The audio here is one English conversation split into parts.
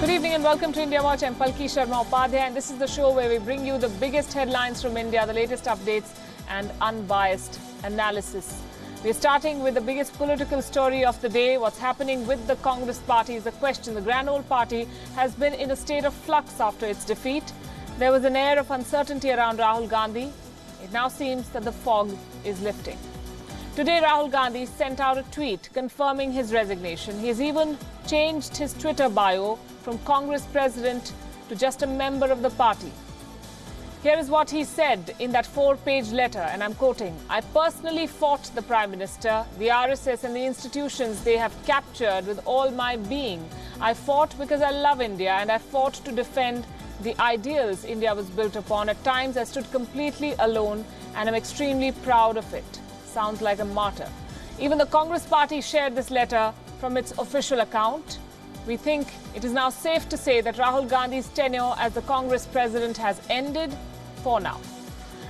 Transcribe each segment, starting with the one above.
Good evening and welcome to India Watch. I'm Palki Sharma Upadhyay, and this is the show where we bring you the biggest headlines from India, the latest updates and unbiased analysis. We're starting with the biggest political story of the day. What's happening with the Congress party is the question. The grand old party has been in a state of flux after its defeat. There was an air of uncertainty around Rahul Gandhi. It now seems that the fog is lifting. Today, Rahul Gandhi sent out a tweet confirming his resignation. He has even changed his Twitter bio from Congress president to just a member of the party. Here is what he said in that 4-page letter, and I'm quoting, "I personally fought the Prime Minister, the RSS and the institutions they have captured with all my being. I fought because I love India, and I fought to defend the ideals India was built upon. At times, I stood completely alone, and I'm extremely proud of it." Sounds like a martyr. Even the Congress party shared this letter from its official account. We think it is now safe to say that Rahul Gandhi's tenure as the Congress president has ended for now.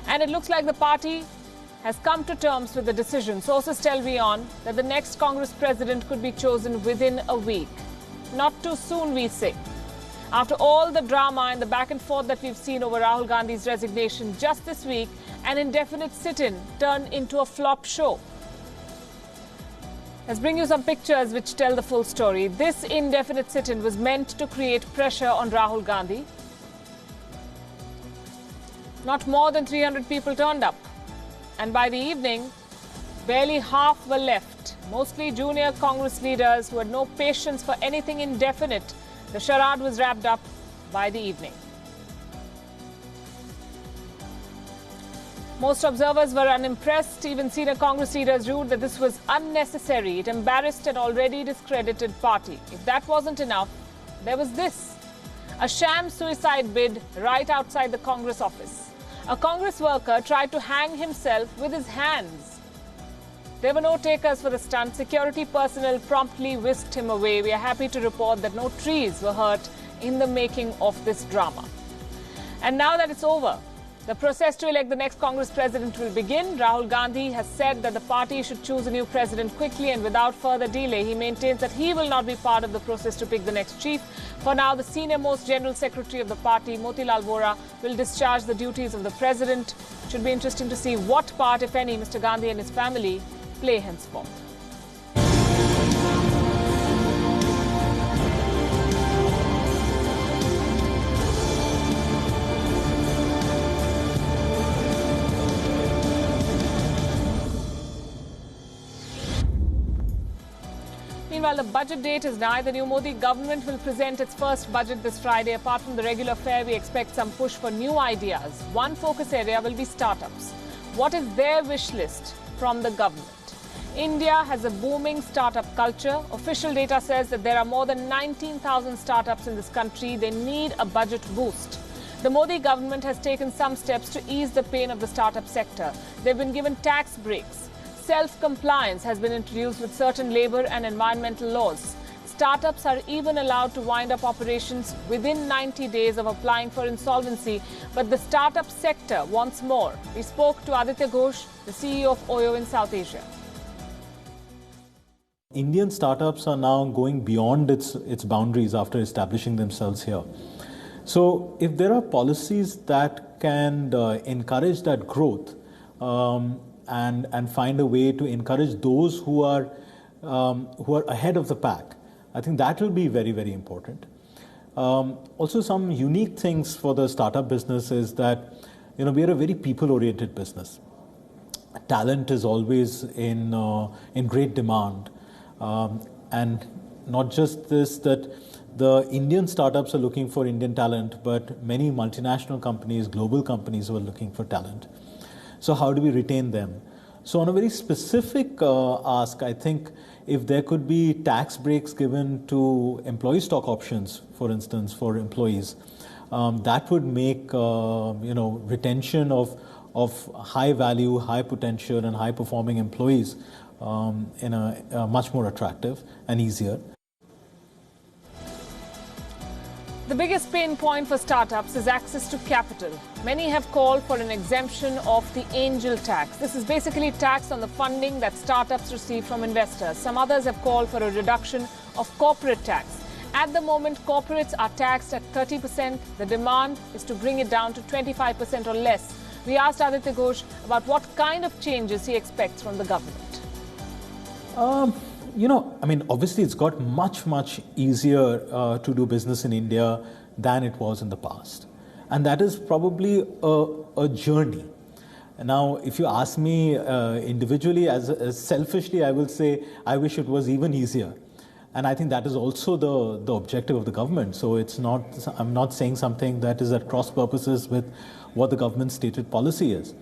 And it looks like the party has come to terms with the decision. Sources tell WION that the next Congress president could be chosen within a week. Not too soon, we say. After all the drama and the back and forth that we've seen over Rahul Gandhi's resignation just this week, an indefinite sit-in turned into a flop show. Let's bring you some pictures which tell the full story. This indefinite sit-in was meant to create pressure on Rahul Gandhi. Not more than 300 people turned up. And by the evening, barely half were left. Mostly junior Congress leaders who had no patience for anything indefinite. The charade was wrapped up by the evening. Most observers were unimpressed. Even senior Congress leaders ruled that this was unnecessary. It embarrassed an already discredited party. If that wasn't enough, there was this. A sham suicide bid right outside the Congress office. A Congress worker tried to hang himself with his hands. There were no takers for the stunt. Security personnel promptly whisked him away. We are happy to report that no trees were hurt in the making of this drama. And now that it's over, the process to elect the next Congress president will begin. Rahul Gandhi has said that the party should choose a new president quickly and without further delay. He maintains that he will not be part of the process to pick the next chief. For now, the senior-most general secretary of the party, Motilal Vora, will discharge the duties of the president. It should be interesting to see what part, if any, Mr. Gandhi and his family play henceforth. Meanwhile, the budget date is nigh. The new Modi government will present its first budget this Friday. Apart from the regular fare, we expect some push for new ideas. One focus area will be startups. What is their wish list from the government? India has a booming startup culture. Official data says that there are more than 19,000 startups in this country. They need a budget boost. The Modi government has taken some steps to ease the pain of the startup sector. They've been given tax breaks. Self-compliance has been introduced with certain labor and environmental laws. Startups are even allowed to wind up operations within 90 days of applying for insolvency. But the startup sector wants more. We spoke to Aditya Ghosh, the CEO of OYO in South Asia. Indian startups are now going beyond its boundaries after establishing themselves here. So if there are policies that can encourage that growth, and find a way to encourage those who are ahead of the pack, I think that will be very, very important. Also, some unique things for the startup business is that we are a very people-oriented business. Talent is always in great demand, and not just this, that the Indian startups are looking for Indian talent, but many multinational companies, global companies, who are looking for talent. So how do we retain them? So on a very specific ask, I think if there could be tax breaks given to employee stock options, for instance, for employees, that would make retention of high value, high potential, and high performing employees much more attractive and easier. The biggest pain point for startups is access to capital. Many have called for an exemption of the angel tax. This is basically tax on the funding that startups receive from investors. Some others have called for a reduction of corporate tax. At the moment, corporates are taxed at 30%. The demand is to bring it down to 25% or less. We asked Aditya Ghosh about what kind of changes he expects from the government. Obviously it's got much easier to do business in India than it was in the past. And that is probably a journey. Now, if you ask me individually, as selfishly, I will say I wish it was even easier. And I think that is also the objective of the government. So I'm not saying something that is at cross purposes with what the government's stated policy is.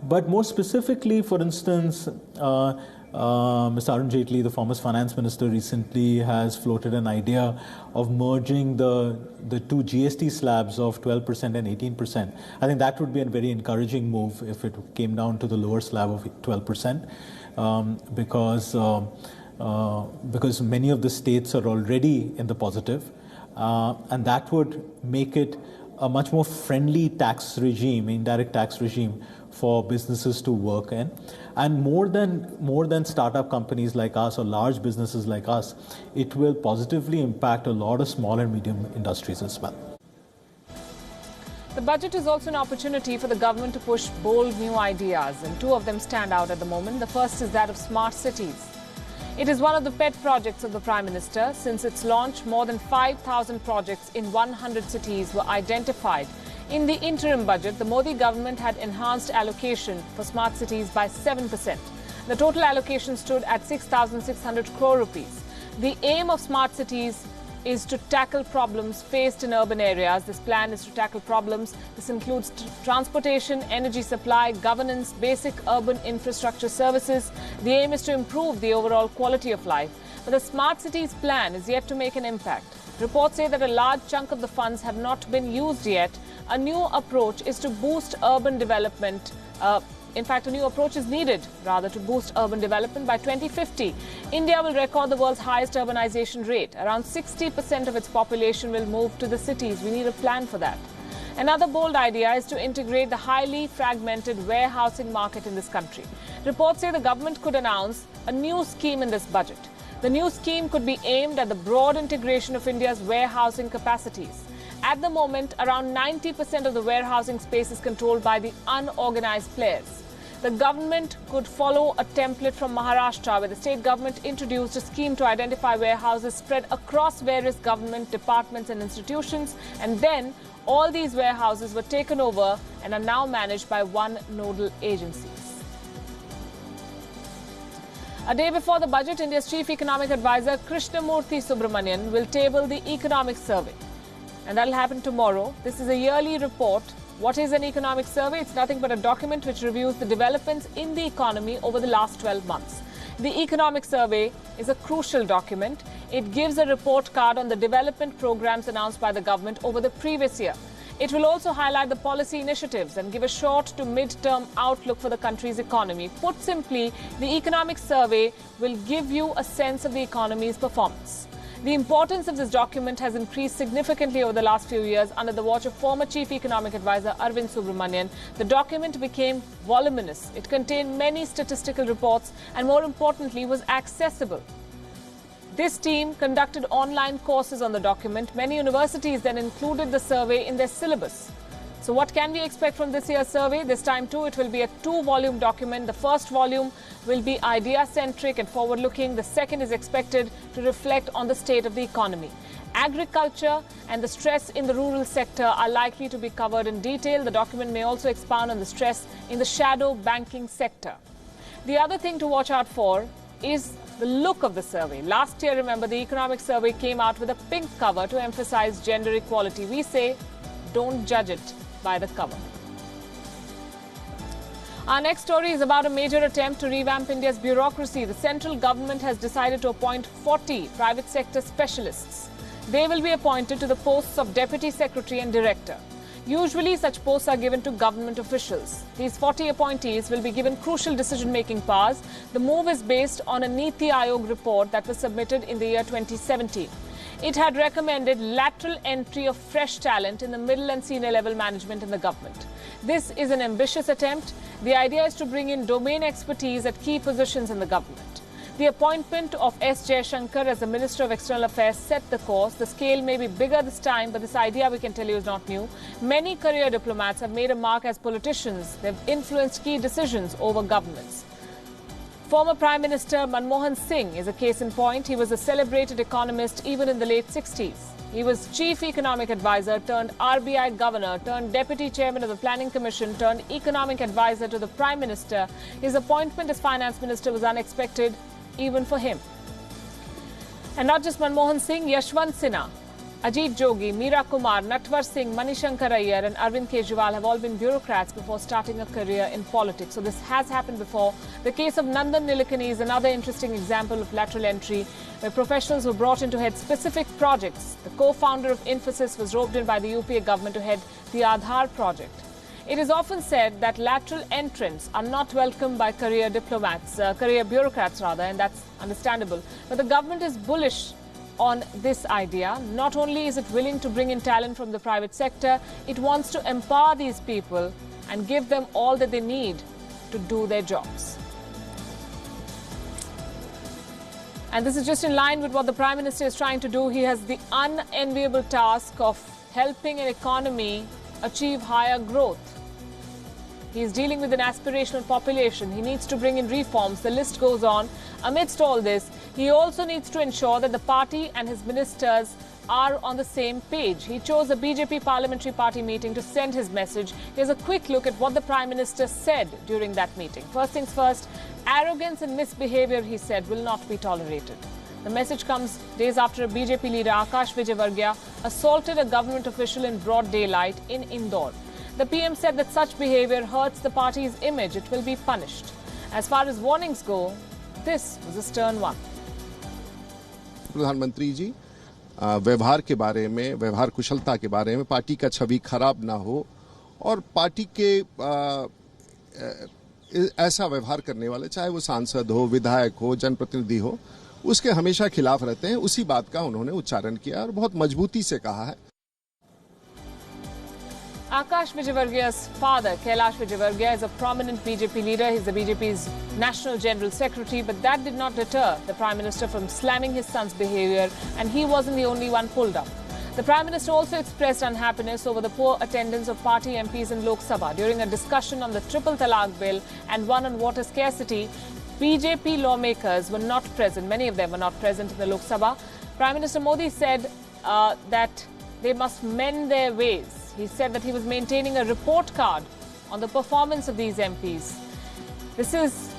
But more specifically, for instance, Mr. Arun Jaitley, the former finance minister, recently has floated an idea of merging the two GST slabs of 12% and 18%. I think that would be a very encouraging move if it came down to the lower slab of 12%, because many of the states are already in the positive, and that would make it a much more friendly tax regime, indirect tax regime for businesses to work in. And more than startup companies like us or large businesses like us, it will positively impact a lot of small and medium industries as well. The budget is also an opportunity for the government to push bold new ideas, and two of them stand out at the moment. The first is that of smart cities. It is one of the pet projects of the Prime Minister. Since its launch, more than 5,000 projects in 100 cities were identified. In the interim budget, the Modi government had enhanced allocation for smart cities by 7%. The total allocation stood at 6,600 crore rupees. The aim of smart cities is to tackle problems faced in urban areas. This plan is to tackle problems. This includes transportation, energy supply, governance, basic urban infrastructure services. The aim is to improve the overall quality of life. But the Smart Cities plan is yet to make an impact. Reports say that a large chunk of the funds have not been used yet. A new approach is to boost urban development. In fact, a new approach is needed, rather, to boost urban development. By 2050, India will record the world's highest urbanization rate. Around 60% of its population will move to the cities. We need a plan for that. Another bold idea is to integrate the highly fragmented warehousing market in this country. Reports say the government could announce a new scheme in this budget. The new scheme could be aimed at the broad integration of India's warehousing capacities. At the moment, around 90% of the warehousing space is controlled by the unorganized players. The government could follow a template from Maharashtra, where the state government introduced a scheme to identify warehouses spread across various government departments and institutions, and then all these warehouses were taken over and are now managed by one nodal agency. A day before the budget, India's chief economic advisor Krishnamurthy Subramanian will table the economic survey. And that will happen tomorrow. This is a yearly report. What is an economic survey? It's nothing but a document which reviews the developments in the economy over the last 12 months. The economic survey is a crucial document. It gives a report card on the development programs announced by the government over the previous year. It will also highlight the policy initiatives and give a short to mid-term outlook for the country's economy. Put simply, the economic survey will give you a sense of the economy's performance. The importance of this document has increased significantly over the last few years under the watch of former Chief Economic Advisor Arvind Subramanian. The document became voluminous. It contained many statistical reports and, more importantly, was accessible. This team conducted online courses on the document. Many universities then included the survey in their syllabus. So what can we expect from this year's survey? This time too, it will be a 2-volume document. The first volume will be idea-centric and forward-looking. The second is expected to reflect on the state of the economy. Agriculture and the stress in the rural sector are likely to be covered in detail. The document may also expound on the stress in the shadow banking sector. The other thing to watch out for is the look of the survey. Last year, remember, the economic survey came out with a pink cover to emphasize gender equality. We say, don't judge it by the cover. Our next story is about a major attempt to revamp India's bureaucracy. The central government has decided to appoint 40 private sector specialists. They will be appointed to the posts of Deputy Secretary and Director. Usually, such posts are given to government officials. These 40 appointees will be given crucial decision-making powers. The move is based on a Niti Aayog report that was submitted in the year 2017. It had recommended lateral entry of fresh talent in the middle and senior level management in the government. This is an ambitious attempt. The idea is to bring in domain expertise at key positions in the government. The appointment of S. Jaishankar as the Minister of External Affairs set the course. The scale may be bigger this time, but this idea, we can tell you, is not new. Many career diplomats have made a mark as politicians. They've influenced key decisions over governments. Former Prime Minister Manmohan Singh is a case in point. He was a celebrated economist even in the late 60s. He was Chief Economic Advisor turned RBI Governor turned Deputy Chairman of the Planning Commission turned Economic Advisor to the Prime Minister. His appointment as Finance Minister was unexpected even for him. And not just Manmohan Singh, Yashwant Sinha, Ajit Jogi, Meera Kumar, Natwar Singh, Manishankar Iyer and Arvind Kejriwal have all been bureaucrats before starting a career in politics. So this has happened before. The case of Nandan Nilekani is another interesting example of lateral entry, where professionals were brought in to head specific projects. The co-founder of Infosys was roped in by the UPA government to head the Aadhaar project. It is often said that lateral entrants are not welcomed by career bureaucrats, and that's understandable. But the government is bullish on this idea. Not only is it willing to bring in talent from the private sector, it wants to empower these people and give them all that they need to do their jobs. And this is just in line with what the Prime Minister is trying to do. He has the unenviable task of helping an economy achieve higher growth. He is dealing with an aspirational population. He needs to bring in reforms. The list goes on. Amidst all this, he also needs to ensure that the party and his ministers are on the same page. He chose a BJP Parliamentary Party meeting to send his message. Here's a quick look at what the Prime Minister said during that meeting. First things first, arrogance and misbehavior, he said, will not be tolerated. The message comes days after a BJP leader, Akash Vijayvargiya, assaulted a government official in broad daylight in Indore. The PM said that such behavior hurts the party's image. It will be punished. As far as warnings go, this was a stern one. प्रधानमंत्री जी व्यवहार के बारे में, व्यवहार कुशलता के बारे में, पार्टी का छवि खराब ना हो और पार्टी के ऐसा व्यवहार करने वाले, चाहे वो सांसद हो, विधायक हो, जनप्रतिनिधि हो, उसके हमेशा खिलाफ रहते हैं. उसी बात का उन्होंने उच्चारण किया और बहुत मजबूती से कहा है. Akash Vijayvargiya's father, Kailash Vijayvargiya, is a prominent BJP leader. He's the BJP's National General Secretary, but that did not deter the Prime Minister from slamming his son's behavior, and he wasn't the only one pulled up. The Prime Minister also expressed unhappiness over the poor attendance of party MPs in Lok Sabha. During a discussion on the Triple Talaq Bill and one on water scarcity, BJP lawmakers were not present. Many of them were not present in the Lok Sabha. Prime Minister Modi said that they must mend their ways. He said that he was maintaining a report card on the performance of these MPs. This is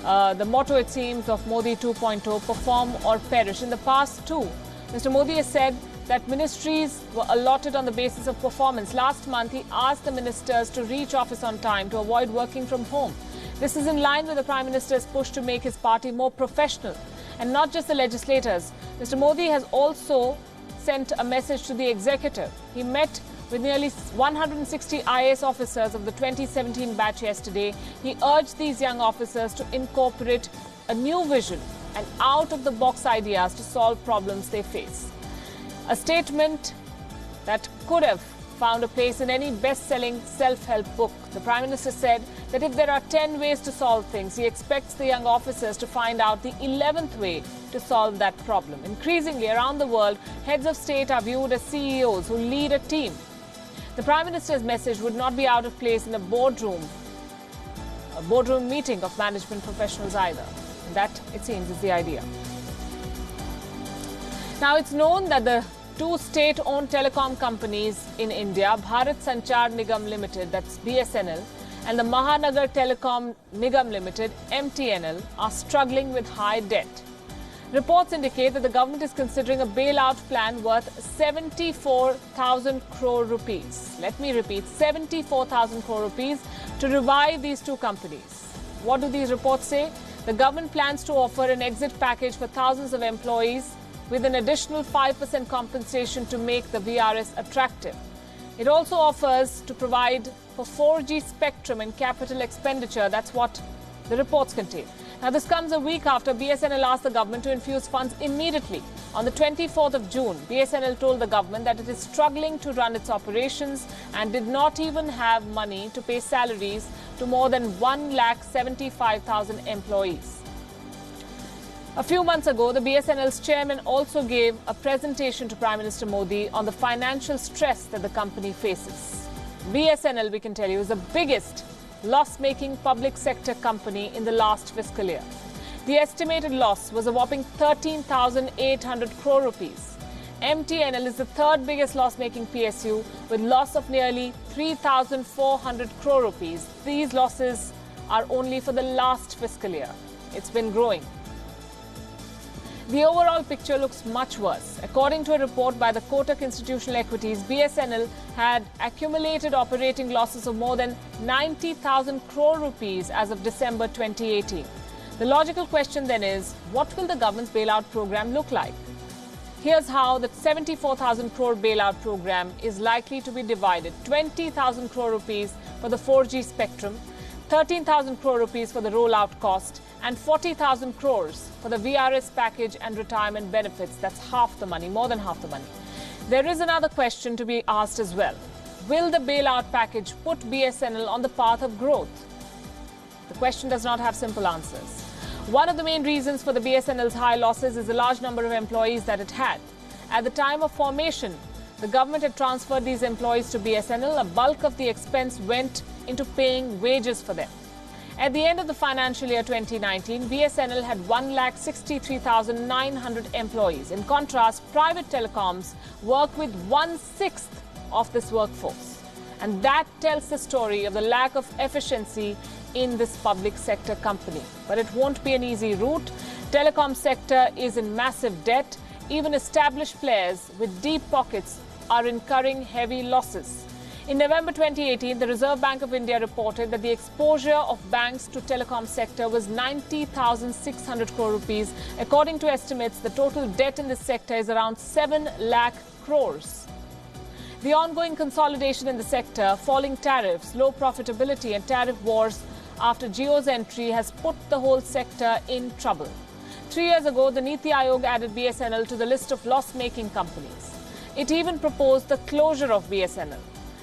the motto, it seems, of Modi 2.0, perform or perish. In the past too, Mr. Modi has said that ministries were allotted on the basis of performance. Last month, he asked the ministers to reach office on time to avoid working from home. This is in line with the Prime Minister's push to make his party more professional. And not just the legislators. Mr. Modi has also sent a message to the executive. He met with nearly 160 IAS officers of the 2017 batch yesterday. He urged these young officers to incorporate a new vision and out-of-the-box ideas to solve problems they face. A statement that could have found a place in any best-selling self-help book. The Prime Minister said that if there are 10 ways to solve things, he expects the young officers to find out the 11th way to solve that problem. Increasingly, around the world, heads of state are viewed as CEOs who lead a team. The Prime Minister's message would not be out of place in a boardroom meeting of management professionals either. And that, it seems, is the idea. Now, it's known that the two state-owned telecom companies in India, Bharat Sanchar Nigam Limited, that's BSNL, and the Mahanagar Telecom Nigam Limited, MTNL, are struggling with high debt. Reports indicate that the government is considering a bailout plan worth 74,000 crore rupees. Let me repeat, 74,000 crore rupees to revive these two companies. What do these reports say? The government plans to offer an exit package for thousands of employees with an additional 5% compensation to make the VRS attractive. It also offers to provide for 4G spectrum and capital expenditure. That's what the reports contain. Now, this comes a week after BSNL asked the government to infuse funds immediately. On the 24th of June, BSNL told the government that it is struggling to run its operations and did not even have money to pay salaries to more than 1,75,000 employees. A few months ago, the BSNL's chairman also gave a presentation to Prime Minister Modi on the financial stress that the company faces. BSNL, we can tell you, is the biggest loss-making public sector company in the last fiscal year. The estimated loss was a whopping 13,800 crore rupees. MTNL is the third biggest loss-making PSU with loss of nearly 3,400 crore rupees. These losses are only for the last fiscal year. It's been growing. The overall picture looks much worse. According to a report by the Kotak Institutional Equities, BSNL had accumulated operating losses of more than 90,000 crore rupees as of December 2018. The logical question then is, what will the government's bailout program look like? Here's how the 74,000 crore bailout program is likely to be divided. 20,000 crore rupees for the 4G spectrum, 13,000 crore rupees for the rollout cost, and 40,000 crores for the VRS package and retirement benefits. That's half the money, more than half the money. There is another question to be asked as well. Will the bailout package put BSNL on the path of growth? The question does not have simple answers. One of the main reasons for the BSNL's high losses is the large number of employees that it had. At the time of formation, the government had transferred these employees to BSNL. A bulk of the expense went into paying wages for them. At the end of the financial year 2019, BSNL had 1,63,900 employees. In contrast, private telecoms work with 1/6 of this workforce. And that tells the story of the lack of efficiency in this public sector company. But it won't be an easy route. Telecom sector is in massive debt. Even established players with deep pockets are incurring heavy losses. In November 2018, the Reserve Bank of India reported that the exposure of banks to telecom sector was 90,600 crore rupees. According to estimates, the total debt in this sector is around 7 lakh crores. The ongoing consolidation in the sector, falling tariffs, low profitability and tariff wars after Jio's entry has put the whole sector in trouble. 3 years ago, the Niti Aayog added BSNL to the list of loss-making companies. It even proposed the closure of BSNL.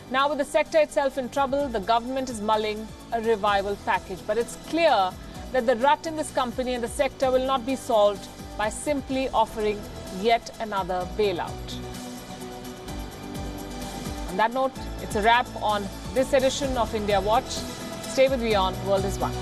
Now, with the sector itself in trouble, the government is mulling a revival package. But it's clear that the rut in this company and the sector will not be solved by simply offering yet another bailout. On that note, it's a wrap on this edition of India Watch. Stay with me on World is One.